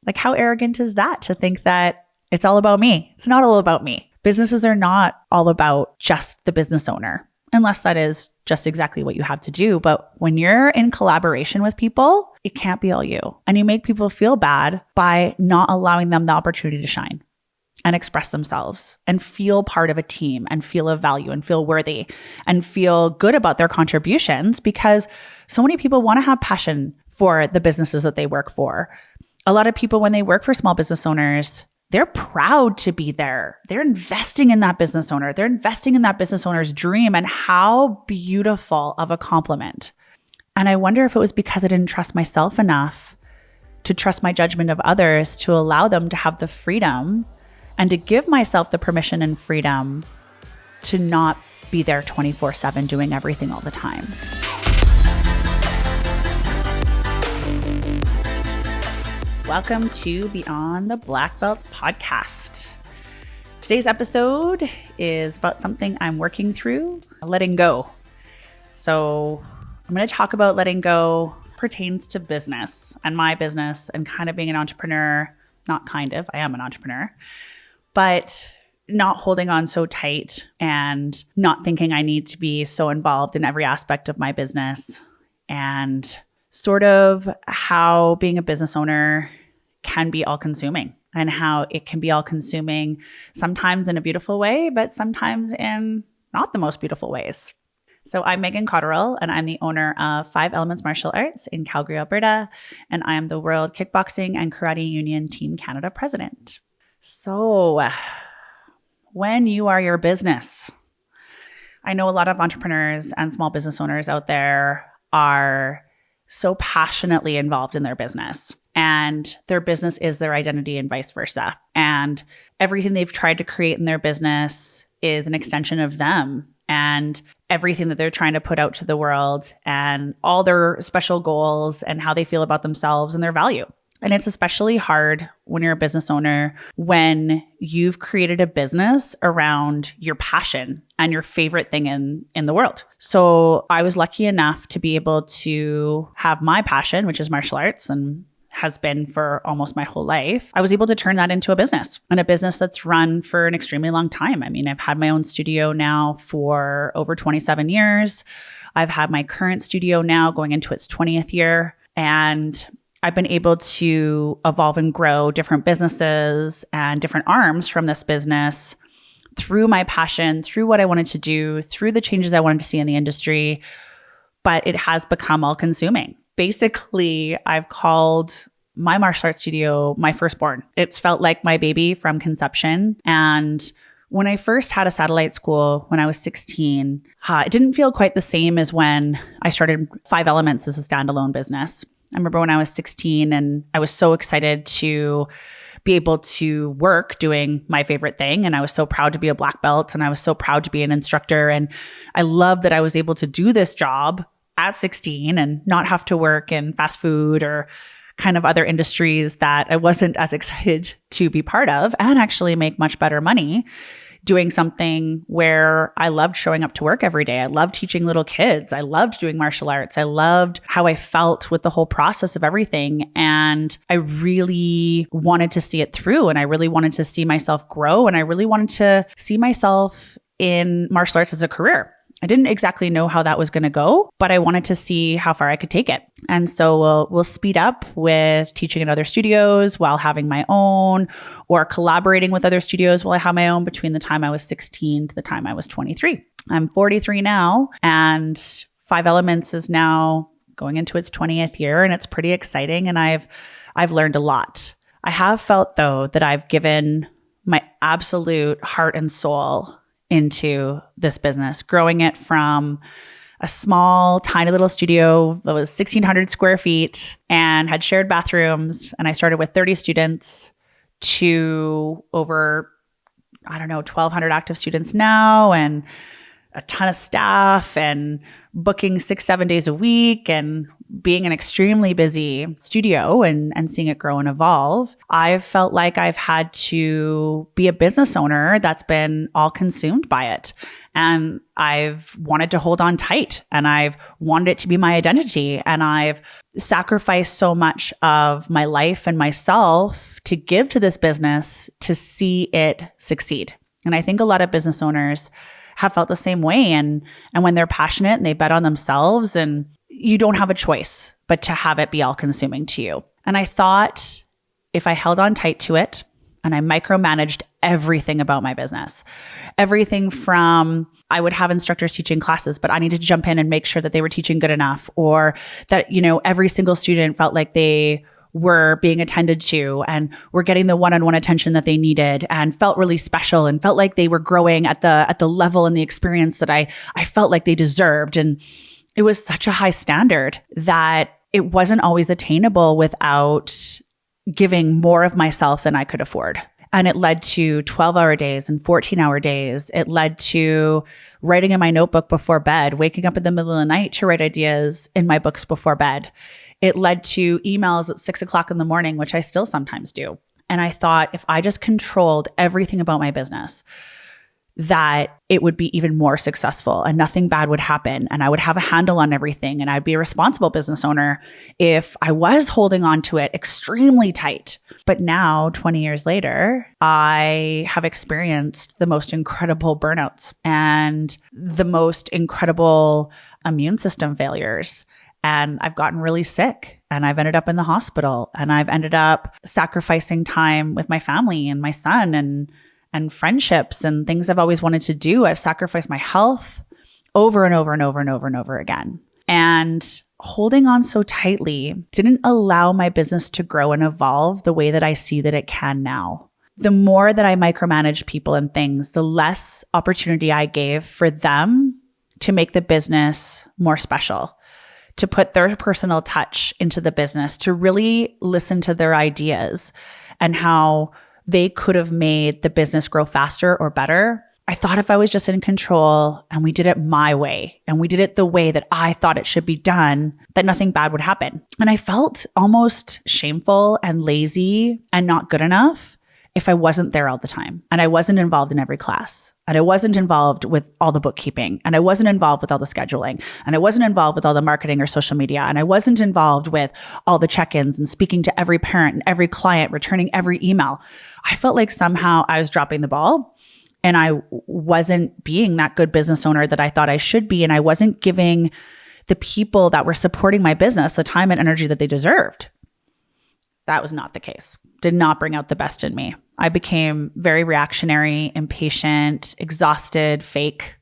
Like, how arrogant is that to think that it's all about me? It's not all about me. Businesses are not all about just the business owner, unless that is just exactly what you have to do. But when you're in collaboration with people, it can't be all you. And you make people feel bad by not allowing them the opportunity to shine and express themselves and feel part of a team and feel of value and feel worthy and feel good about their contributions, because so many people want to have passion for the businesses that they work for. A lot of people, when they work for small business owners, they're proud to be there. They're investing in that business owner. They're investing in that business owner's dream. And how beautiful of a compliment. And I wonder if it was because I didn't trust myself enough to trust my judgment of others, to allow them to have the freedom and to give myself the permission and freedom to not be there 24/7 doing everything all the time. Welcome to Beyond the Black Belts podcast. Today's episode is about something I'm working through, letting go. So I'm going to talk about letting go pertains to business and my business and kind of being an entrepreneur. Not kind of, I am an entrepreneur, but not holding on so tight and not thinking I need to be so involved in every aspect of my business, and sort of how being a business owner can be all consuming and how it can be all consuming sometimes in a beautiful way, but sometimes in not the most beautiful ways. So I'm Megan Cotterill, and I'm the owner of 5 Elements Martial Arts in Calgary, Alberta, and I am the World Kickboxing and Karate Union Team Canada president. So when you are your business, I know a lot of entrepreneurs and small business owners out there are so passionately involved in their business, and their business is their identity and vice versa. And everything they've tried to create in their business is an extension of them, and everything that they're trying to put out to the world and all their special goals and how they feel about themselves and their value. And it's especially hard when you're a business owner when you've created a business around your passion and your favorite thing in the world. So I was lucky enough to be able to have my passion, which is martial arts and has been for almost my whole life. I was able to turn that into a business, and a business that's run for an extremely long time. I mean, I've had my own studio now for over 27 years. I've had my current studio now going into its 20th year, and I've been able to evolve and grow different businesses and different arms from this business through my passion, through what I wanted to do, through the changes I wanted to see in the industry. But it has become all consuming. Basically, I've called my martial arts studio my firstborn. It's felt like my baby from conception. And when I first had a satellite school when I was 16, it didn't feel quite the same as when I started 5 Elements as a standalone business. I remember when I was 16 and I was so excited to be able to work doing my favorite thing. And I was so proud to be a black belt, and I was so proud to be an instructor. And I loved that I was able to do this job at 16 and not have to work in fast food or kind of other industries that I wasn't as excited to be part of, and actually make much better money doing something where I loved showing up to work every day. I loved teaching little kids. I loved doing martial arts. I loved how I felt with the whole process of everything. And I really wanted to see it through, and I really wanted to see myself grow, and I really wanted to see myself in martial arts as a career. I didn't exactly know how that was going to go, but I wanted to see how far I could take it. And so we'll speed up with teaching in other studios while having my own, or collaborating with other studios while I have my own, between the time I was 16 to the time I was 23. I'm 43 now, and 5 Elements is now going into its 20th year, and it's pretty exciting. And I've learned a lot. I have felt, though, that I've given my absolute heart and soul into this business, growing it from a small, tiny little studio that was 1,600 square feet and had shared bathrooms. And I started with 30 students to over, 1,200 active students now, and a ton of staff, and booking 6-7 days a week, and being an extremely busy studio and seeing it grow and evolve, I've felt like I've had to be a business owner that's been all consumed by it. And I've wanted to hold on tight, and I've wanted it to be my identity. And I've sacrificed so much of my life and myself to give to this business to see it succeed. And I think a lot of business owners have felt the same way. And when they're passionate and they bet on themselves, and you don't have a choice but to have it be all consuming to you. And I thought if I held on tight to it and I micromanaged everything about my business, everything from I would have instructors teaching classes, but I needed to jump in and make sure that they were teaching good enough, or that, every single student felt like they were being attended to and were getting the one-on-one attention that they needed and felt really special and felt like they were growing at the level and the experience that I felt like they deserved. And it was such a high standard that it wasn't always attainable without giving more of myself than I could afford. And it led to 12-hour days and 14-hour days. It led to writing in my notebook before bed, waking up in the middle of the night to write ideas in my books before bed. It led to emails at 6 o'clock in the morning, which I still sometimes do. And I thought if I just controlled everything about my business, that it would be even more successful and nothing bad would happen. And I would have a handle on everything. And I'd be a responsible business owner if I was holding on to it extremely tight. But now, 20 years later, I have experienced the most incredible burnouts and the most incredible immune system failures. And I've gotten really sick, and I've ended up in the hospital, and I've ended up sacrificing time with my family and my son and friendships and things I've always wanted to do. I've sacrificed my health over and over and over and over and over again. And holding on so tightly didn't allow my business to grow and evolve the way that I see that it can now. The more that I micromanaged people and things, the less opportunity I gave for them to make the business more special, to put their personal touch into the business, to really listen to their ideas and how they could have made the business grow faster or better. I thought if I was just in control and we did it my way and we did it the way that I thought it should be done, that nothing bad would happen. And I felt almost shameful and lazy and not good enough if I wasn't there all the time. And I wasn't involved in every class. And I wasn't involved with all the bookkeeping. And I wasn't involved with all the scheduling. And I wasn't involved with all the marketing or social media. And I wasn't involved with all the check-ins and speaking to every parent and every client, returning every email. I felt like somehow I was dropping the ball and I wasn't being that good business owner that I thought I should be. And I wasn't giving the people that were supporting my business the time and energy that they deserved. That was not the case. Did not bring out the best in me. I became very reactionary, impatient, exhausted, fake.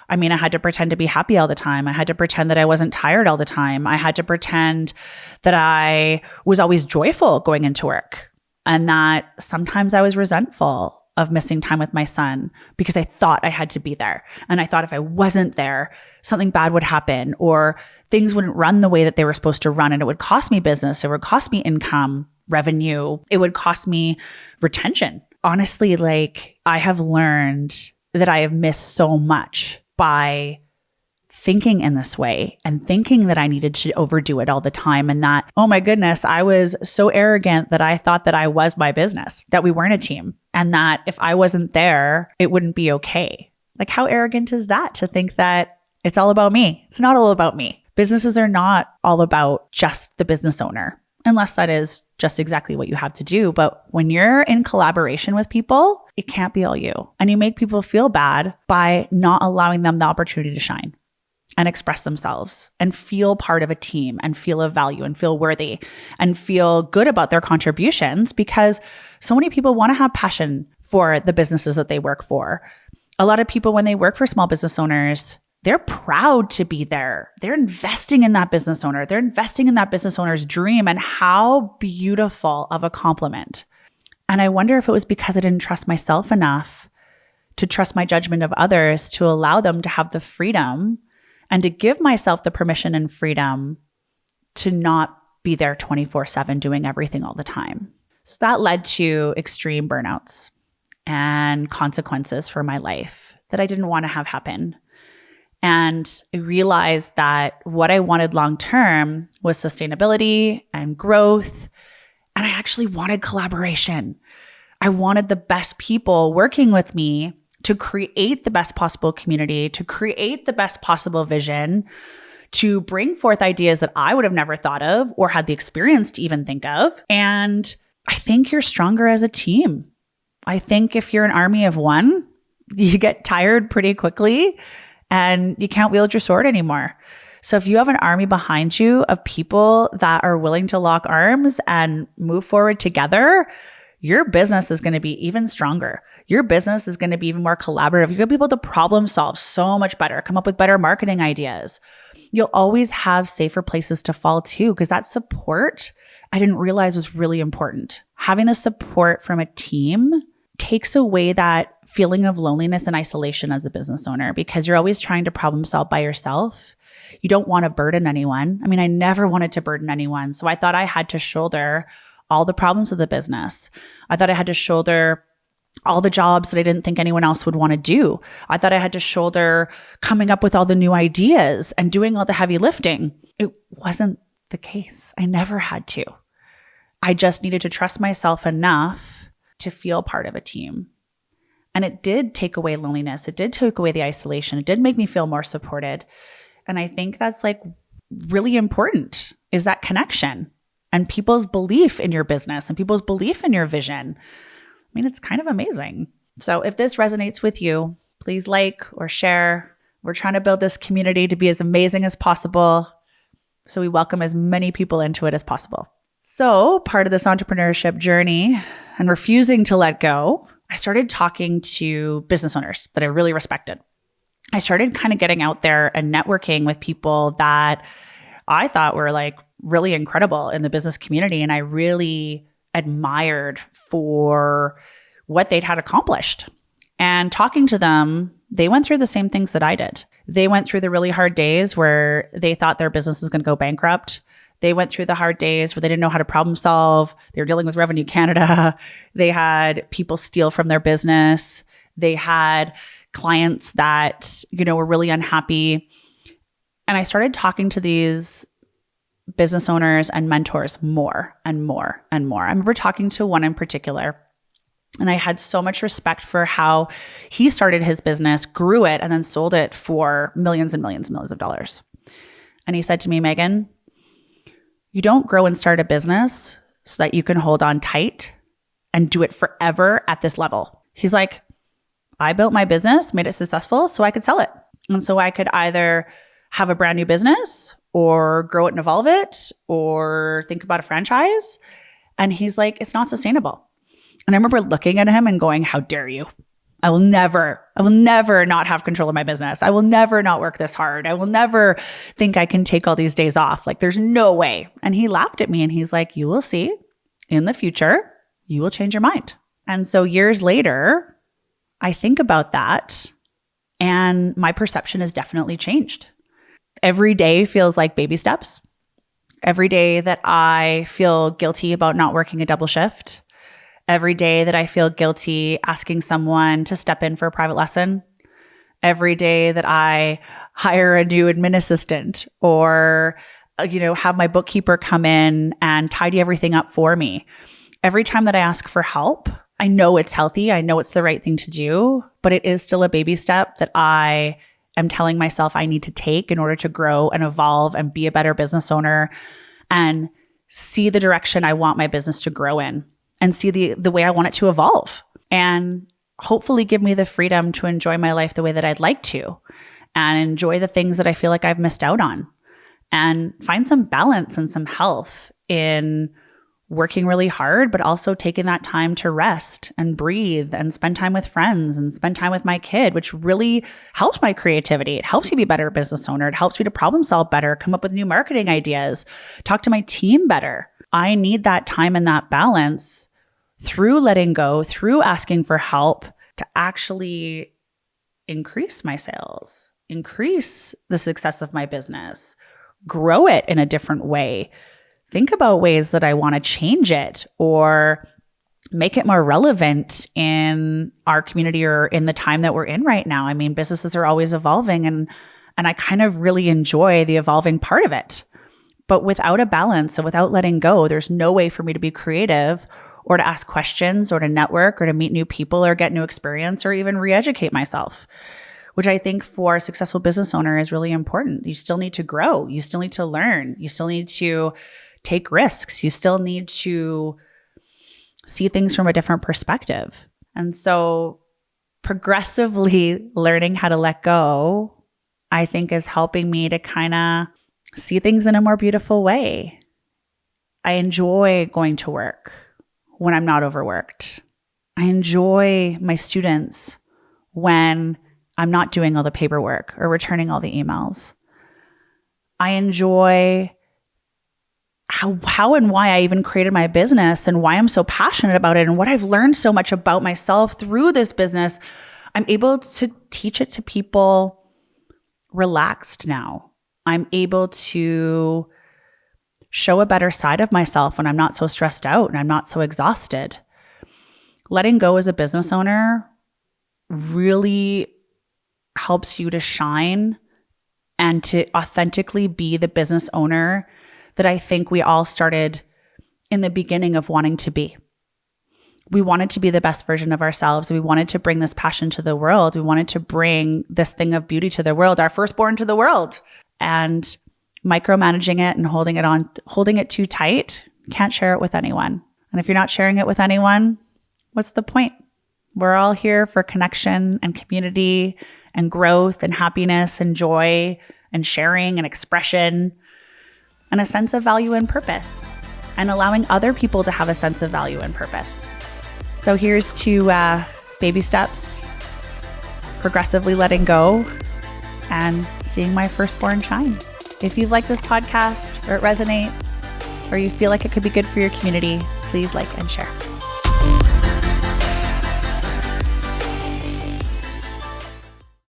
I mean, I had to pretend to be happy all the time. I had to pretend that I wasn't tired all the time. I had to pretend that I was always joyful going into work, and that sometimes I was resentful of missing time with my son because I thought I had to be there. And I thought if I wasn't there, something bad would happen, or things wouldn't run the way that they were supposed to run. And it would cost me business. It would cost me income, revenue. It would cost me retention. Honestly, I have learned that I have missed so much by thinking in this way and thinking that I needed to overdo it all the time. And that, oh my goodness, I was so arrogant that I thought that I was my business, that we weren't a team, and that if I wasn't there, it wouldn't be okay. How arrogant is that to think that it's all about me? It's not all about me. Businesses are not all about just the business owner, unless that is just exactly what you have to do. But when you're in collaboration with people, it can't be all you. And you make people feel bad by not allowing them the opportunity to shine and express themselves and feel part of a team and feel of value and feel worthy and feel good about their contributions, because so many people want to have passion for the businesses that they work for. A lot of people, when they work for small business owners, they're proud to be there. They're investing in that business owner. They're investing in that business owner's dream. And how beautiful of a compliment. And I wonder if it was because I didn't trust myself enough to trust my judgment of others, to allow them to have the freedom and to give myself the permission and freedom to not be there 24/7 doing everything all the time. So that led to extreme burnouts and consequences for my life that I didn't want to have happen. And I realized that what I wanted long-term was sustainability and growth. And I actually wanted collaboration. I wanted the best people working with me to create the best possible community, to create the best possible vision, to bring forth ideas that I would have never thought of or had the experience to even think of. And I think you're stronger as a team. I think if you're an army of one, you get tired pretty quickly and you can't wield your sword anymore. So if you have an army behind you of people that are willing to lock arms and move forward together, your business is going to be even stronger. Your business is going to be even more collaborative. You're going to be able to problem solve so much better, come up with better marketing ideas. You'll always have safer places to fall to, because that support I didn't realize was really important. Having the support from a team takes away that feeling of loneliness and isolation as a business owner, because you're always trying to problem solve by yourself. You don't want to burden anyone. I mean, I never wanted to burden anyone. So I thought I had to shoulder all the problems of the business. I thought I had to shoulder all the jobs that I didn't think anyone else would want to do. I thought I had to shoulder coming up with all the new ideas and doing all the heavy lifting. It wasn't the case. I never had to. I just needed to trust myself enough to feel part of a team. And it did take away loneliness. It did take away the isolation. It did make me feel more supported. And I think that's like really important, is that connection and people's belief in your business and people's belief in your vision. I mean, it's kind of amazing. So if this resonates with you, please like or share. We're trying to build this community to be as amazing as possible, so we welcome as many people into it as possible. So part of this entrepreneurship journey and refusing to let go, I started talking to business owners that I really respected. I started kind of getting out there and networking with people that I thought were like really incredible in the business community, and I really admired for what they'd had accomplished. And talking to them, they went through the same things that I did. They went through the really hard days where they thought their business was going to go bankrupt. They went through the hard days where they didn't know how to problem solve. They were dealing with Revenue Canada. They had people steal from their business. They had clients that, were really unhappy. And I started talking to these business owners and mentors more and more and more. I remember talking to one in particular, and I had so much respect for how he started his business, grew it, and then sold it for millions and millions and millions of dollars. And he said to me, Megan, you don't grow and start a business so that you can hold on tight and do it forever at this level. He's like, I built my business, made it successful so I could sell it. And so I could either have a brand new business or grow it and evolve it or think about a franchise. And he's like, it's not sustainable. And I remember looking at him and going, how dare you? I will never not have control of my business. I will never not work this hard. I will never think I can take all these days off. Like, there's no way. And he laughed at me and he's like, you will see in the future, you will change your mind. And so years later, I think about that and my perception has definitely changed. Every day feels like baby steps. Every day that I feel guilty about not working a double shift. Every day that I feel guilty asking someone to step in for a private lesson. Every day that I hire a new admin assistant or, have my bookkeeper come in and tidy everything up for me. Every time that I ask for help, I know it's healthy. I know it's the right thing to do, but it is still a baby step that I am telling myself I need to take in order to grow and evolve and be a better business owner and see the direction I want my business to grow in and see the way I want it to evolve and hopefully give me the freedom to enjoy my life the way that I'd like to and enjoy the things that I feel like I've missed out on and find some balance and some health in working really hard, but also taking that time to rest and breathe and spend time with friends and spend time with my kid, which really helps my creativity. It helps you be a better business owner. It helps me to problem solve better, come up with new marketing ideas, talk to my team better. I need that time and that balance through letting go, through asking for help to actually increase my sales, increase the success of my business, grow it in a different way. Think about ways that I want to change it or make it more relevant in our community or in the time that we're in right now. I mean, businesses are always evolving and And I kind of really enjoy the evolving part of it. But without a balance and without letting go, there's no way for me to be creative or to ask questions or to network or to meet new people or get new experience or even re-educate myself, which I think for a successful business owner is really important. You still need to grow. You still need to learn. You still need to take risks. You still need to see things from a different perspective. And so progressively learning how to let go, I think, is helping me to kind of see things in a more beautiful way. I enjoy going to work when I'm not overworked. I enjoy my students when I'm not doing all the paperwork or returning all the emails. I enjoy how and why I even created my business and why I'm so passionate about it and what I've learned so much about myself through this business. I'm able to teach it to people relaxed now. I'm able to show a better side of myself when I'm not so stressed out and I'm not so exhausted. Letting go as a business owner really helps you to shine and to authentically be the business owner that I think we all started in the beginning of wanting to be. We wanted to be the best version of ourselves. We wanted to bring this passion to the world. We wanted to bring this thing of beauty to the world, our firstborn to the world. And micromanaging it and holding it too tight, can't share it with anyone. And if you're not sharing it with anyone, what's the point? We're all here for connection and community and growth and happiness and joy and sharing and expression and a sense of value and purpose and allowing other people to have a sense of value and purpose. So here's to baby steps, progressively letting go and seeing my firstborn shine. If you like this podcast or it resonates or you feel like it could be good for your community, please like and share.